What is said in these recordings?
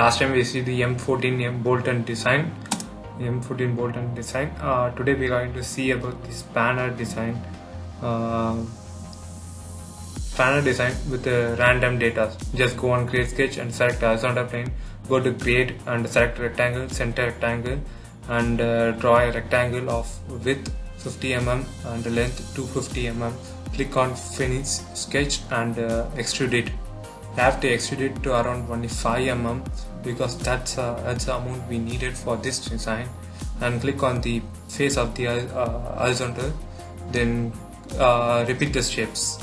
last time we see the M14 Bolton design. Today we are going to see about the spanner design. Spanner design with random data. Just go on create sketch and select horizontal plane. Go to create and select rectangle, center rectangle, and draw a rectangle of width 50 mm and length 250 mm. Click on finish sketch and extrude it. You have to extrude it to around 25 mm because that's the amount we needed for this design. And click on the face of the horizontal, then repeat the shapes,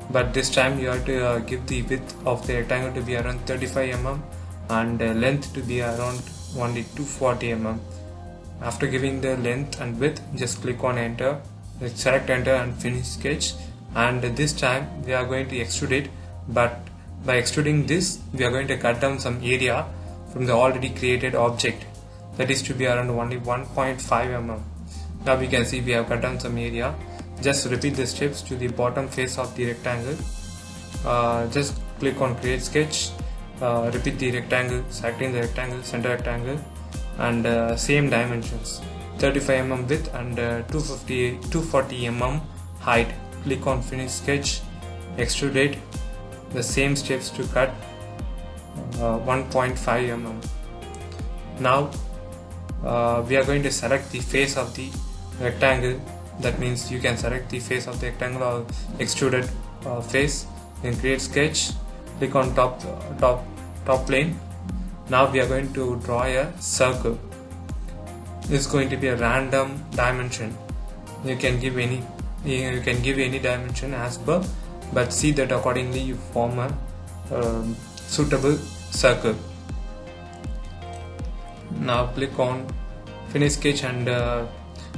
but this time you have to give the width of the rectangle to be around 35 mm and length to be around only 240 mm. After giving the length and width, just click on enter, select enter and finish sketch. And this time we are going to extrude it, but by extruding this we are going to cut down some area from the already created object, that is to be around only 1.5 mm. Now we can see we have cut down some area. Just repeat the steps to the bottom face of the rectangle. Just click on create sketch, repeat the rectangle, selecting the rectangle, center rectangle, and same dimensions, 35 mm width and 240 mm height. Click on finish sketch, extrude it, the same steps to cut 1.5 mm. Now we are going to select the face of the rectangle. That means you can select the face of the rectangle or extruded face. Then create sketch, click on top plane. Now we are going to draw a circle. This is going to be a random dimension. You can give any dimension as per, but see that accordingly you form a suitable circle. Now click on finish sketch and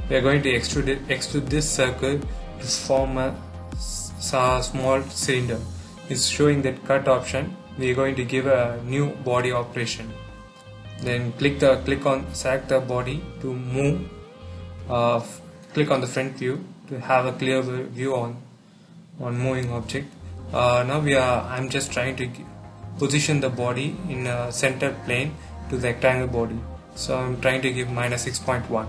we are going to extrude this circle to form a small cylinder. It's showing that cut option. We are going to give a new body operation. Then select the body to move. Click on the front view to have a clear view on moving object. Now I'm just trying to position the body in a center plane to the rectangle body. So I'm trying to give -6.1.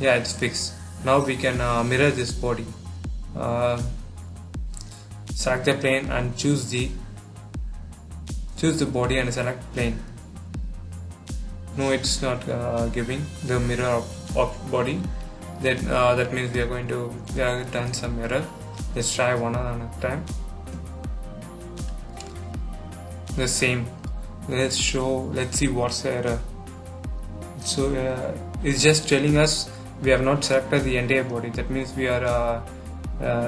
Yeah, it's fixed. Now we can mirror this body. Select the plane and choose the body and select plane. No, it's not giving the mirror of body. That means we have done some error. Let's try one another time. The same. Let's see what's the error. So it's just telling us we have not selected the entire body. That means we are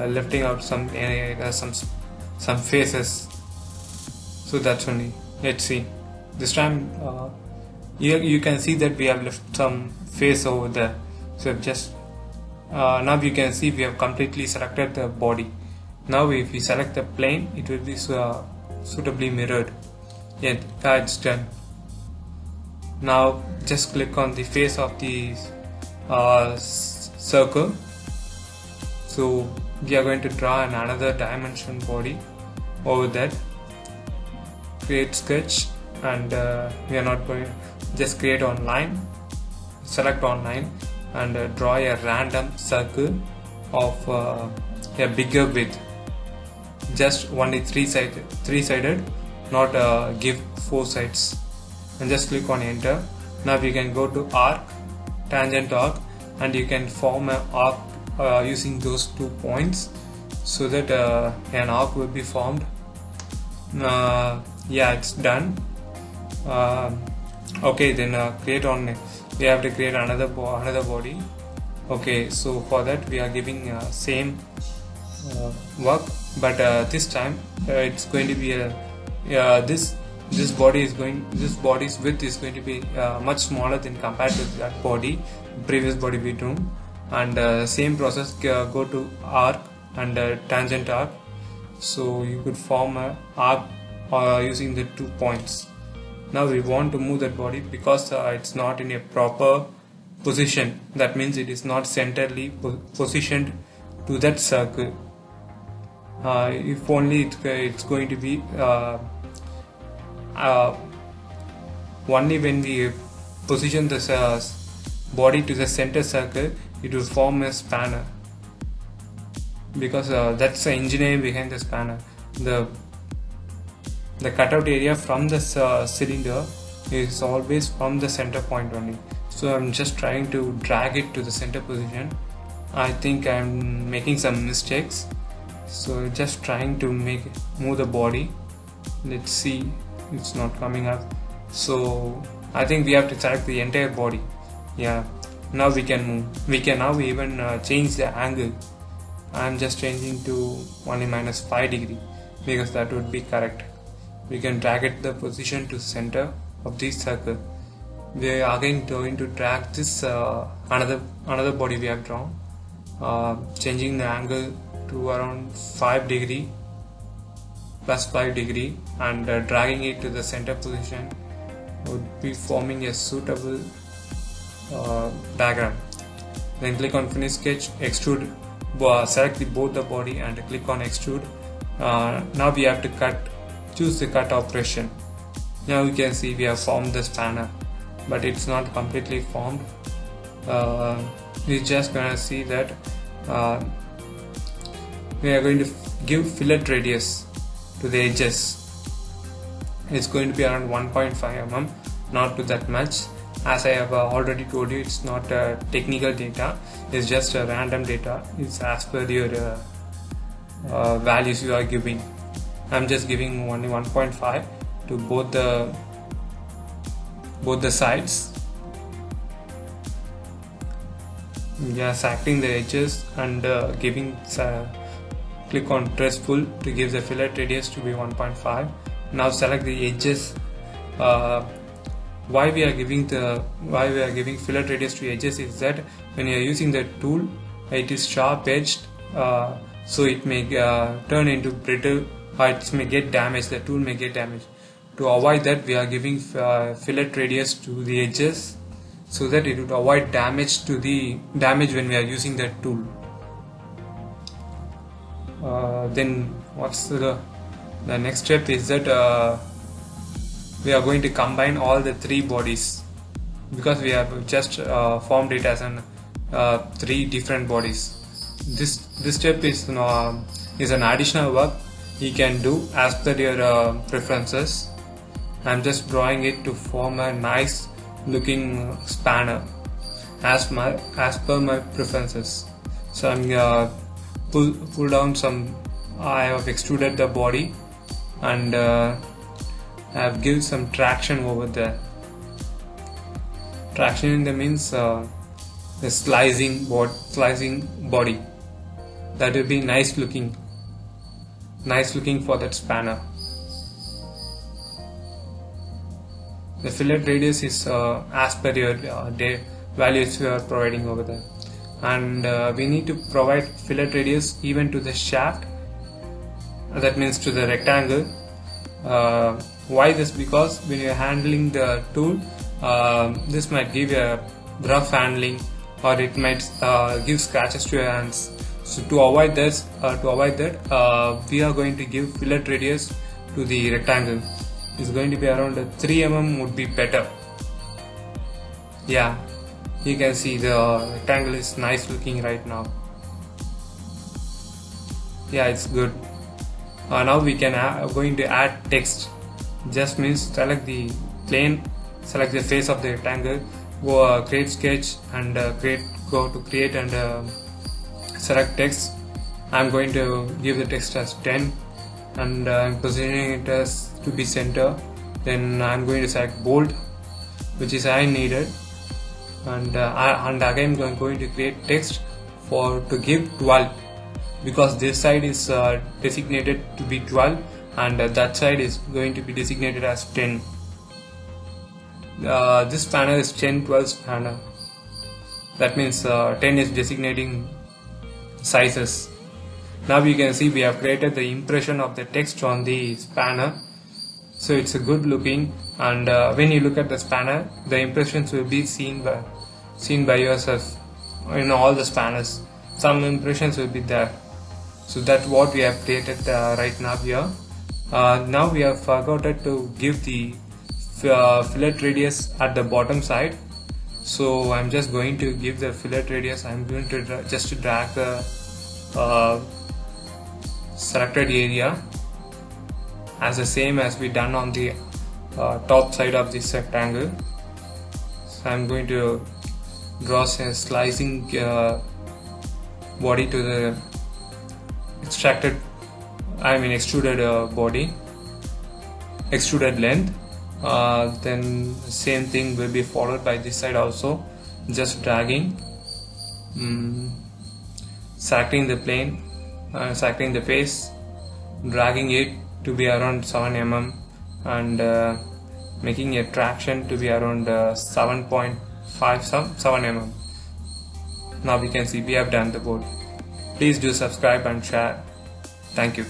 lifting out some faces. So that's only. Let's see. This time you can see that we have left some face over there. So just now you can see we have completely selected the body. Now if we select the plane, it will be suitably mirrored. Yeah, it's done. Now just click on the face of the circle. So we are going to draw another dimension body over that. Create sketch, and we are not going. Just create online. Select online and draw a random circle of a bigger width. Just only three-sided, not give 4 sides. And just click on enter. Now we can go to arc, tangent arc, and you can form an arc using those 2 points, so that an arc will be formed. Yeah, it's done. Okay, then we have to create another body. Okay, so for that we are giving same work, but this time it's going to be this body's width is going to be much smaller than compared to that previous body we drew. And same process, go to arc and tangent arc. So you could form an arc using the 2 points. Now we want to move that body because it's not in a proper position. That means it is not centrally positioned to that circle. If only it's going to be only when we position this body to the center circle, it will form a spanner, because that's the engineering behind the spanner. The cutout area from the cylinder is always from the center point only. So I'm just trying to drag it to the center position. I think I'm making some mistakes, so just trying to move the body. Let's see, it's not coming up. So I think we have to select the entire body. Yeah, now we can move. We can now even change the angle. I'm just changing to only -5 degree, because that would be correct. We can drag it the position to center of this circle. We are again going to drag this another body we have drawn, changing the angle to around 5 degree plus 5 degree, and dragging it to the center position would be forming a suitable diagram. Then click on finish sketch, extrude, select both the body and click on extrude. Now we have to choose the cut operation. Now you can see we have formed the spanner, but it's not completely formed. We're just gonna see that we are going to give fillet radius to the edges. It's going to be around 1.5 mm, not to that much. As I have already told you, it's not technical data, it's just random data. It's as per your values you are giving. I'm just giving only 1.5 to both the sides. Just acting the edges and giving click on press full to give the fillet radius to be 1.5. Now select the edges. Why we are giving fillet radius to edges is that when you are using the tool, it is sharp edged, so it may turn into brittle, or it may get damaged. The tool may get damaged. To avoid that, we are giving fillet radius to the edges, so that it would avoid damage when we are using that tool. Then what's the next step is that we are going to combine all the three bodies, because we have just formed it as three different bodies. This step is an additional work you can do as per your preferences. I'm just drawing it to form a nice looking spanner as per my preferences. So I'm pull down some. I have extruded the body and I have given some traction over there. Traction in the means the slicing body. That will be nice looking for that spanner. The fillet radius is as per your values you are providing over there, and we need to provide fillet radius even to the shaft. That means to the rectangle. Why this? Because when you are handling the tool, this might give a rough handling, or it might give scratches to your hands. So to avoid that, we are going to give fillet radius to the rectangle. It's going to be around 3 mm would be better. Yeah, you can see the rectangle is nice looking right now. Yeah, it's good. Now we can going to add text. Just means select the plane, select the face of the rectangle, go create sketch and go to create and select text. I'm going to give the text as 10 and I'm positioning it as to be center. Then I'm going to select bold, which is I needed, and again I'm going to create text to give 12, because this side is designated to be 12 and that side is going to be designated as 10. This spanner is 10-12 spanner. That means 10 is designating sizes. Now you can see we have created the impression of the text on the spanner, so it's a good looking, and when you look at the spanner, the impressions will be seen by yourself in all the spanners. Some impressions will be there. So that's what we have created right now here. Now we have forgotten to give the fillet radius at the bottom side. So I'm just going to give the fillet radius. I'm going to just drag the selected area as the same as we done on the top side of this rectangle. So I'm going to draw a slicing body to the extruded body, extruded length. Then same thing will be followed by this side also, just dragging, selecting the plane, selecting the face, dragging it to be around 7 mm and making a traction to be around 7.5 7 mm. Now we can see we have done the board. Please do subscribe and share. Thank you.